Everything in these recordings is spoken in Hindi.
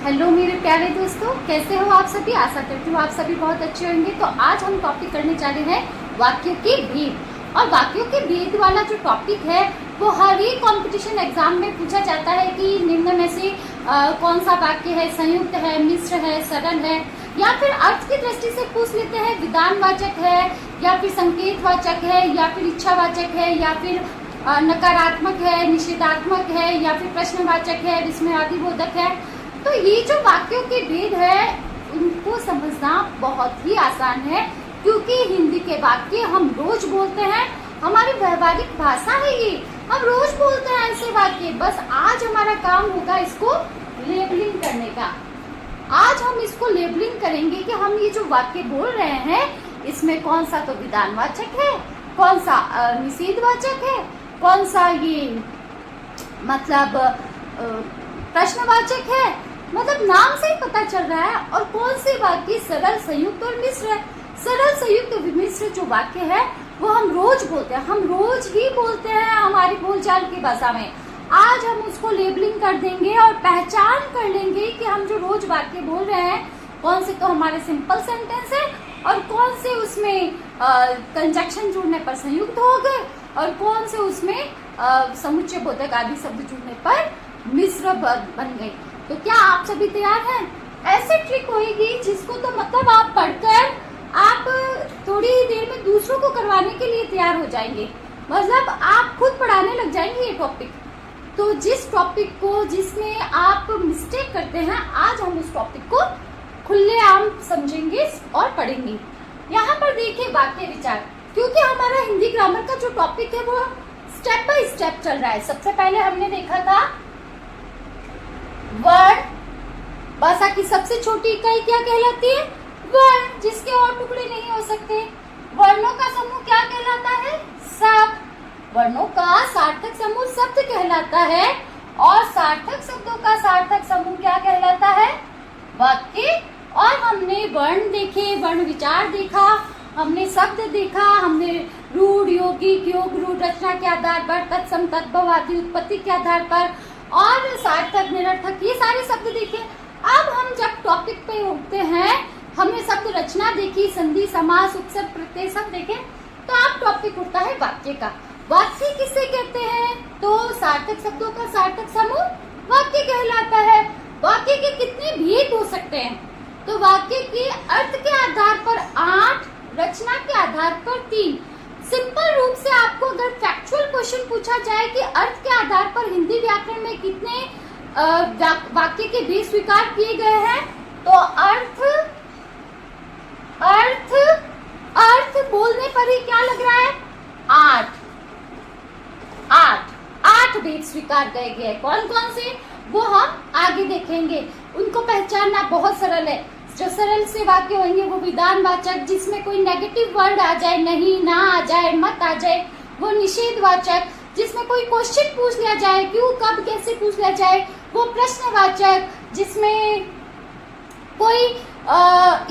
हेलो मेरे प्यारे दोस्तों, कैसे हो आप सभी। आशा करती हूँ आप सभी बहुत अच्छे होंगे। तो आज हम टॉपिक करने जा रहे हैं वाक्यों के भेद। और वाक्यों के भेद वाला जो टॉपिक है वो हर एक कॉम्पिटिशन एग्जाम में पूछा जाता है कि निम्न में से कौन सा वाक्य है, संयुक्त है, मिश्र है, सरल है, या फिर अर्थ की दृष्टि से पूछ लेते हैं विधानवाचक है, या फिर संकेतवाचक है, या फिर इच्छावाचक है, या फिर नकारात्मक है, निषेधात्मक है, या फिर प्रश्नवाचक है, विस्मयादिबोधक है। तो ये जो वाक्यों के भेद है उनको समझना बहुत ही आसान है, क्योंकि हिंदी के वाक्य हम रोज बोलते हैं, हमारी व्यवहारिक भाषा है ये, हम रोज बोलते हैं ऐसे वाक्य। बस आज हमारा काम होगा इसको लेबलिंग करने का। आज हम इसको लेबलिंग करेंगे कि हम ये जो वाक्य बोल रहे हैं इसमें कौन सा तो विधानवाचक है, कौन सा निषेधवाचक है, कौन सा ये मतलब प्रश्नवाचक है, मतलब नाम से ही पता चल रहा है। और कौन से वाक्य सरल, संयुक्त और मिश्र है। सरल, संयुक्त और मिश्र जो वाक्य है वो हम रोज बोलते हैं, हम रोज ही बोलते हैं हमारी बोलचाल की भाषा में। आज हम उसको लेबलिंग कर देंगे और पहचान कर लेंगे कि हम जो रोज वाक्य बोल रहे हैं कौन से तो हमारे सिंपल सेंटेंस है और कौन से उसमें कंजक्शन जुड़ने पर संयुक्त हो गए और कौन से उसमें समुच्चय बोधक आदि शब्द जुड़ने पर मिश्र बन गए। तो क्या आप सभी तैयार हैं? ऐसे ट्रिक होगी जिसको तो मतलब आप पढ़कर आप थोड़ी ही देर में दूसरों को करवाने के लिए तैयार हो जाएंगे, मतलब आप खुद पढ़ाने लग जाएंगे ये टॉपिक। तो जिस टॉपिक को जिसमें आप मिस्टेक करते हैं आज हम उस टॉपिक को खुलेआम समझेंगे और पढ़ेंगे। यहाँ पर देखिए वाक्य विचार, क्योंकि हमारा हिंदी ग्रामर का जो टॉपिक है वो स्टेप बाय स्टेप चल रहा है। सबसे पहले हमने देखा था वर्ण, भाषा की सबसे छोटी इकाई क्या कहलाती है? वर्ण, जिसके और टुकड़े नहीं हो सकते। वर्णों का समूह क्या कहलाता है? शब्द। वर्णों का सार्थक समूह शब्द कहलाता है और सार्थक शब्दों का सार्थक समूह क्या कहलाता है? वाक्य। और हमने वर्ण देखे, वर्ण विचार देखा, हमने शब्द देखा, हमने रूढ़, यौगिक, योग, रूढ़, रचना के आधार पर, तत्सम, तद्भव आदि उत्पत्ति के आधार पर, और सार्थक, निरर्थक, ये सारे शब्द देखे। अब हम जब टॉपिक पे उठते हैं, हमने शब्द रचना देखी, संधि, समास, उपसर्ग, प्रत्यय सब देखे, तो अब टॉपिक उठता है वाक्य का। वाक्य किसे कहते हैं? तो सार्थक शब्दों का सार्थक समूह वाक्य कहलाता है। वाक्य के कितने भेद हो सकते हैं? तो वाक्य के अर्थ के आधार पर 8, रचना के आधार पर 3। सिंपल रूप से आपको अगर फैक्चुअल क्वेश्चन पूछा जाए कि अर्थ के आधार पर हिंदी व्याकरण में कितने वाक्य के भेद स्वीकार किए गए हैं, तो अर्थ अर्थ अर्थ बोलने पर ही क्या लग रहा है? 8 भेद स्वीकार किए गए। कौन कौन से वो हम आगे देखेंगे। उनको पहचानना बहुत सरल है। जो सरल से वाक्य होंगे वो विधानवाचक, जिसमें कोई नेगेटिव वर्ड आ जाए, नहीं, ना आ जाए, मत आ जाए, वो निषेधवाचक, जिसमें कोई क्वेश्चन पूछ लिया जाए, क्यों, कब, कैसे पूछ लिया जाए, वो प्रश्नवाचक, जिसमें कोई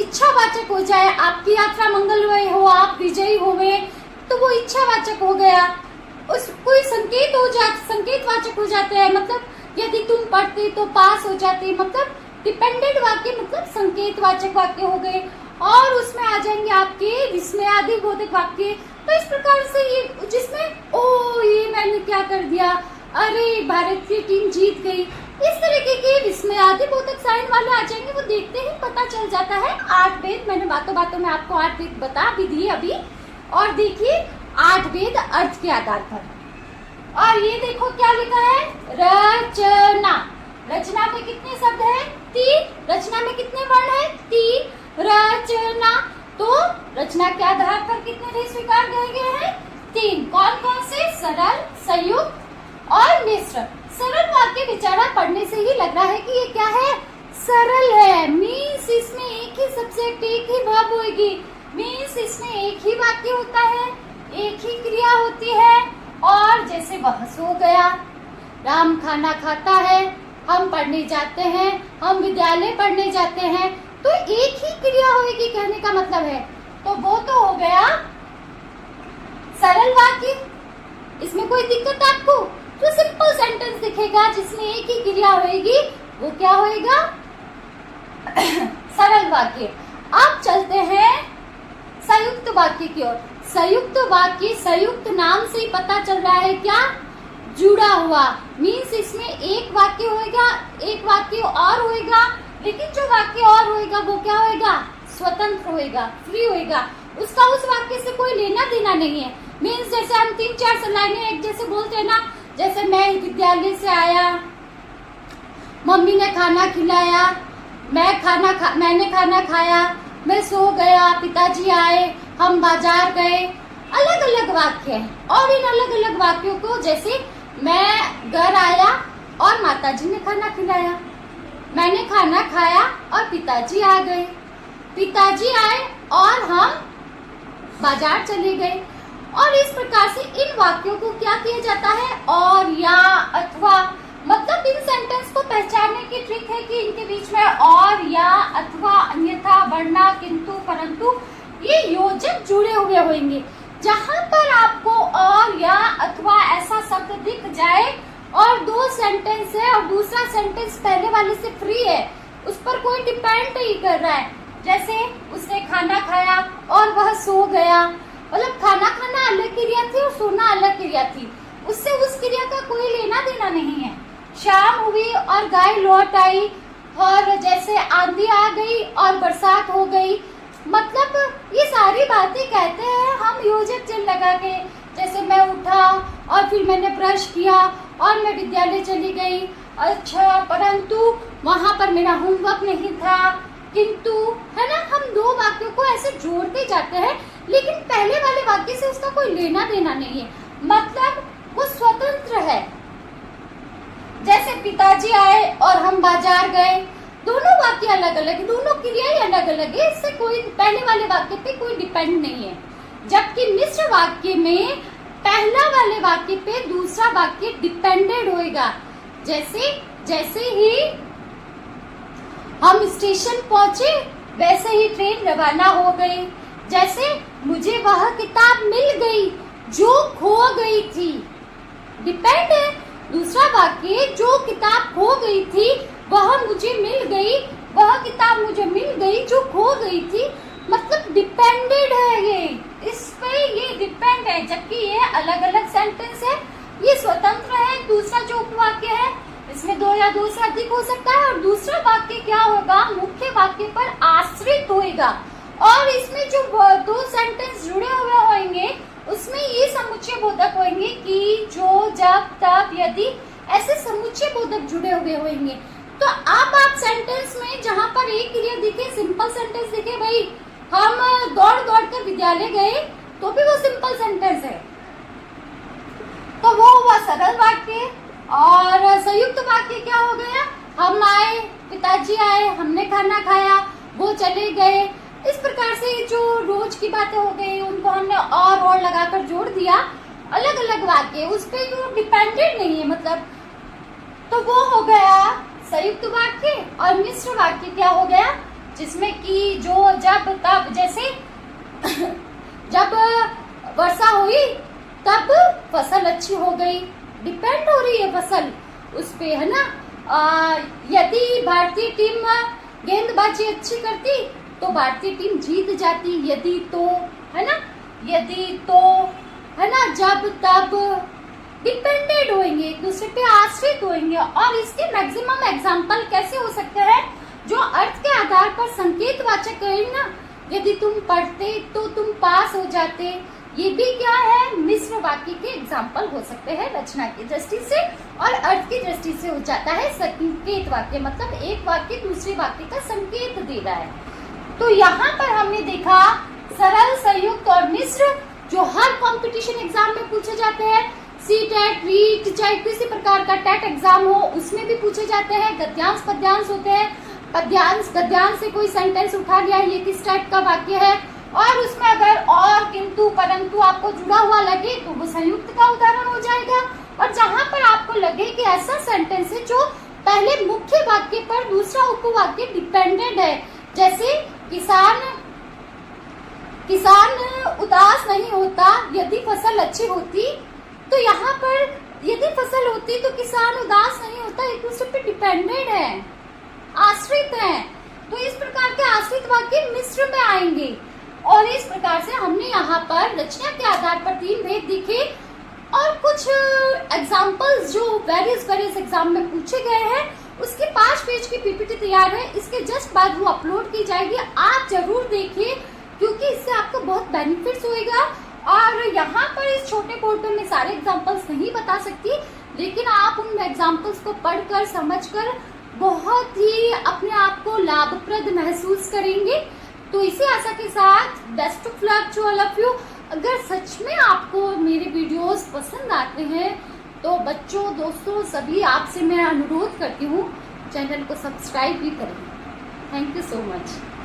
इच्छावाचक हो जाए, आपकी यात्रा मंगलमय हो, आप विजयी होवे, तो वो इच्छावाचक हो गया। उस कोई संकेत हो जाए, संकेतवाचक हो जाते हैं, मतलब यदि तुम पढ़ते तो पास हो जाते, मतलब डिपेंडेंट वाक्य, मतलब संकेतवाचक वाक्य हो गए। और उसमें आ जाएंगे आपके विस्मयादिबोधक वाक्य। तो इस प्रकार से ये जिसमें ओ ये मैंने क्या कर दिया, अरे भारत की टीम जीत गई, इस तरीके के विस्मयादिबोधक साइन वाले आ जाएंगे। वो देखते ही पता चल जाता है 8 भेद। मैंने बातों बातों में आपको 8 भेद बता भी दिए अभी। और देखिए 8 भेद अर्थ के आधार पर। और ये देखो क्या लिखा है? रचना। रचना में कितने शब्द है? 3। रचना में कितने वर्ण है? 3। रचना, तो रचना के आधार पर कितने भेद स्वीकार किए गए हैं? 3। कौन कौन से? सरल, संयुक्त और मिश्र। सरल वाक्य विचारा पढ़ने से ही लग रहा है कि ये क्या है? सरल है। मीन्स इसमें एक ही सब्जेक्ट, एक ही वर्ब होगी। मीन्स इसमें एक ही वाक्य होता है, एक ही क्रिया होती है। और जैसे वह सो गया, राम खाना खाता है, हम पढ़ने जाते हैं, हम विद्यालय पढ़ने जाते हैं, तो एक ही क्रिया होगी कहने का मतलब है। तो वो तो हो गया सरल वाक्य। इसमें कोई दिक्कत आपको? तो सिंपल सेंटेंस दिखेगा जिसमें एक ही क्रिया होगी, वो क्या होएगा? सरल वाक्य। अब चलते हैं संयुक्त वाक्य की ओर। संयुक्त वाक्य, संयुक्त नाम से ही पता चल रहा है क्या, जुड़ा हुआ। मीन्स इसमें एक वाक्य होएगा, एक वाक्य और होएगा, लेकिन जो वाक्य और होएगा वो क्या होएगा, स्वतंत्र होएगा, फ्री होएगा, उसका उस वाक्य से कोई लेना देना नहीं है। मीन्स जैसे हम 3-4 लाइनें एक जैसे बोलते हैं ना, जैसे मैं विद्यालय से आया, मम्मी ने खाना खिलाया, मैंने खाना खाया, मैं सो गया, पिताजी आए, हम बाजार गए, अलग अलग वाक्य हैं। और इन अलग अलग वाक्यों को जैसे मैं घर आया और माताजी ने खाना खिलाया, मैंने खाना खाया और पिताजी आ गए, पिताजी आए और हम बाजार चले गए। और इस प्रकार से इन वाक्यों को क्या किया जाता है, और, या, अथवा, मतलब इन सेंटेंस को पहचानने की ट्रिक है कि इनके बीच में और, या, अथवा, अन्यथा, वरना, किंतु, परंतु ये योजक जुड़े हुए होंगे। जहां पर आपको और, या, अथवा ऐसा शब्द दिख जाए और दो सेंटेंस है और दूसरा सेंटेंस पहले वाले से फ्री है, उस पर कोई डिपेंड नहीं कर रहा है, जैसे उसने खाना खाया और वह सो गया, मतलब खाना खाना अलग क्रिया थी और सोना अलग क्रिया थी, उससे उस क्रिया का कोई लेना देना नहीं है। शाम हुई और गाय लौट आई, और जैसे आंधी आ गई और बरसात हो गई, मतलब ये सारी बातें कहते हैं हम योजक चिन्ह लगा के। जैसे मैं उठा और फिर मैंने ब्रश किया और मैं विद्यालय चली गई, अच्छा, परंतु वहां पर मेरा होमवर्क नहीं था, किंतु, है ना। हम दो वाक्यों को ऐसे जोड़ते जाते हैं, लेकिन पहले वाले वाक्य से उसका कोई लेना देना नहीं है, मतलब वो स्वतंत्र है। जैसे पिताजी आए और हम बाजार गए, दोनों वाक्य अलग अलग, दोनों क्रियाएं अलग अलग है, इससे कोई पहले वाले वाक्य पे कोई डिपेंड नहीं है। जबकि मिश्र वाक्य में पहला वाले वाक्य पे दूसरा वाक्य डिपेंडेंट होएगा। जैसे जैसे ही हम स्टेशन पहुंचे वैसे ही ट्रेन रवाना हो गई, जैसे मुझे वह किताब मिल गई जो खो गई थी, डिपेंड है। दूसरा वाक्य, जो किताब खो गई थी वह मुझे मिल गई, वह किताब मुझे मिल गई जो खो गई थी, मतलब डिपेंडेड है ये, इस पे ये डिपेंड है। जबकि ये अलग अलग सेंटेंस है, ये स्वतंत्र है। दूसरा जो उपवाक्य है इसमें दो या दो से अधिक हो सकता है, और दूसरा वाक्य क्या होगा, मुख्य वाक्य पर आश्रित होएगा। और इसमें जो दो सेंटेंस जुड़े हुए होंगे उसमें ये समुच्चय बोधक होंगे कि, जो, जब, तब, यदि, ऐसे समुच्चय बोधक जुड़े हुए होंगे। तो अब आप सेंटेंस में जहां पर एक क्रिया दिखे, सिंपल सेंटेंस दिखे, भाई हम दौड़ दौड़ कर विद्यालय गए, तो भी वो सिंपल सेंटेंस है, तो वो हुआ सरल वाक्य। और संयुक्त वाक्य क्या हो गया, हम आए, पिताजी आए, हमने खाना खाया, वो चले गए। इस प्रकार से जो रोज की बातें हो गई उनको हमने और लगाकर जोड़ दिया, अलग अलग वाक्य, उस पे जो डिपेंडेंट नहीं है, मतलब, तो वो हो गया संयुक्त वाक्य। और मिश्र वाक्य क्या हो गया, जिसमें कि, जो, जब, तब, जैसे जब वर्षा हुई तब फसल अच्छी हो गई, डिपेंड हो रही है फसल उस पे, है ना। यदि भारतीय टीम गेंदबाजी अच्छी करती तो भारतीय टीम जीत जाती, यदि तो, है ना, यदि तो, है ना, जब, तब, डिपेंडेंट होंगे, एक दूसरे पे आश्रित होंगे। और इसके मैक्सिमम एग्जाम्पल कैसे हो सकते हैं, जो अर्थ के आधार पर संकेतवाचक है ना, यदि तुम पढ़ते तो तुम पास हो जाते, ये भी क्या है, मिश्र वाक्य के एग्जाम्पल हो सकते हैं रचना की दृष्टि से, और अर्थ की दृष्टि से हो जाता है संकेत वाक्य, मतलब एक वाक्य दूसरे वाक्य का संकेत दे रहा है। तो यहाँ पर हमने देखा सरल, संयुक्त और मिश्र, जो हर कंपटीशन एग्जाम में पूछे जाते हैं, सी-टेट, रीट, चाहे किसी प्रकार का टेट एग्जाम हो उसमें भी पूछे जाते हैं। गद्यांश पद्यांश होते हैं, पद्यांश गद्यांश से कोई सेंटेंस उठा लिया, ये किस टाइप का वाक्य है, और उसमें अगर और, किंतु, परंतु आपको जुड़ा हुआ लगे तो वो संयुक्त का उदाहरण हो जाएगा। और जहां पर आपको लगे कि ऐसा सेंटेंस है जो पहले मुख्य वाक्य पर दूसरा उपवाक्य डिपेंडेंट है, जैसे किसान उदास नहीं होता यदि फसल अच्छी होती, तो यहाँ पर यदि फसल होती तो किसान उदास नहीं होता, एक दूसरे पे डिपेंडेंट है, आश्रित है। तो के आश्रित वाक्य मिश्र में आएंगे। और इस प्रकार से हमने यहाँ पर रचना के आधार पर 3 भेद दिखे और कुछ एग्जाम्पल्स जो वेरियस एग्जाम में पूछे गए हैं उसके 5 पेज की पीपीटी तैयार है। इसके जस्ट बाद वो अपलोड की जाएगी, आप जरूर देखिए क्योंकि इससे आपको बहुत बेनिफिट्स होएगा। और यहाँ पर इस छोटे पोर्टल में सारे एग्जाम्पल्स नहीं बता सकती, लेकिन आप उन एग्जाम्पल्स को पढ़कर समझकर बहुत ही अपने आप को लाभप्रद महसूस करेंगे। तो इसी आशा के साथ best of luck to all of you. अगर सच में आपको मेरे वीडियोस पसंद आते हैं तो बच्चों, दोस्तों, सभी आपसे मैं अनुरोध करती हूँ चैनल को सब्सक्राइब भी करें। Thank you so much.